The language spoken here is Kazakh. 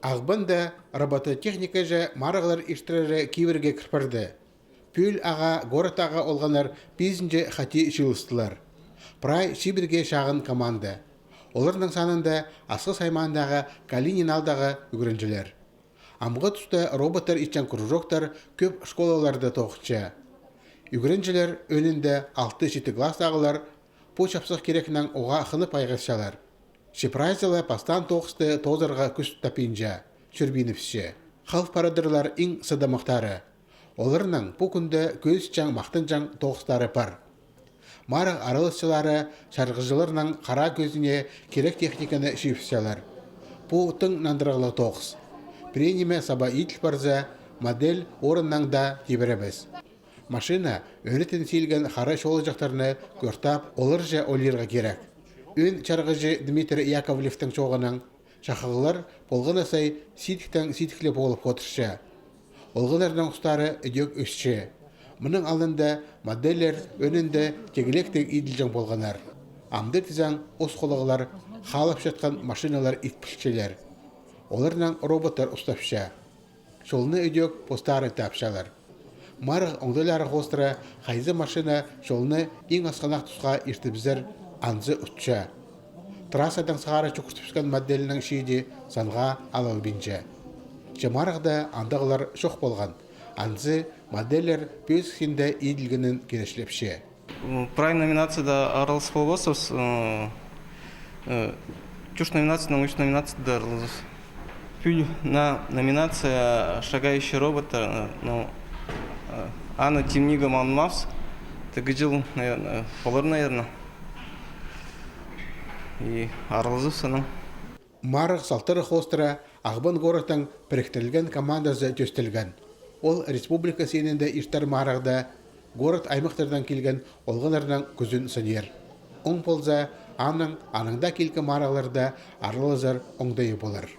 Ағбында робототехника же марағылар иштірері киберге кірпірді. Пүл аға, город аға олғанар бізінже хати жылыстылар. Прай Сибирге шағын команда. Олардың санында асқы саймандағы Калининалдағы үгірінжілер. Амғы тұста роботтар итчен кружоктар көп школаларды тоқытша. Үгірінжілер өнінде 6-7 класс ағылар бұл шапсық керекінен оға қынып айғыршалар. Шипрайзылы пастан тоқысты тозырға күш тапинжа, шүрбиніпше. Қалф парадырлар иң сыдамықтары. Оларының бұл күнді көз жаң мақтын жаң тоқыстары бар. Марық арылысшылары шарғыжыларының қара көзіне керек техниканы шүйіпселер. Бұл тұң нандырғылы тоқыс. Пренеме саба итл барза модель орыннан да тебіребіз. Машина өретін селген қара шолы жақтарыны көртап, олар же олерға керек. Өн чарғыжы Дмитрий Яковлевтің çoğының шақығылар болғын асай ситіктің ситіклі болып отыршы. Олғылардың ұстары үдек өсші. Мұның алында модельер өнінде тегілектік иділжің болғанар. Амды тізаң ос қолығылар қалып жатқан машиналар итпішчелер. Оларынан роботтар ұстапша. Шолыны үдек постары тапшалар. Марық оңдылары қостыра қайзы машина шолыны ең асқанақ тұсқа ертібізер анзы ұтша. Трассадан сағары чүкіртіпскен моделінің шейде санға алал бінче. Жамарықда андағылар шоқ болған. Анзы модельер бөз хинде иділгінің керешлепше. Прай номинацияда аралыс болбасыз. Чуш номинацияның үш номинацияда аралысыз. Пүл на номинация «Шагающий робот». Анна Темнига Манмавс. Тагыжыл, полар, наверное. И аралысыз. Марық салтыры қостыра Ағбын городтың біріктірілген командасы төстілген. Ол республика сенінде иштар марағда город аймақтардан келген олғанардан күзін сынер. Оң болза, аныңда келгі марағларда арылызар оңдайы болар.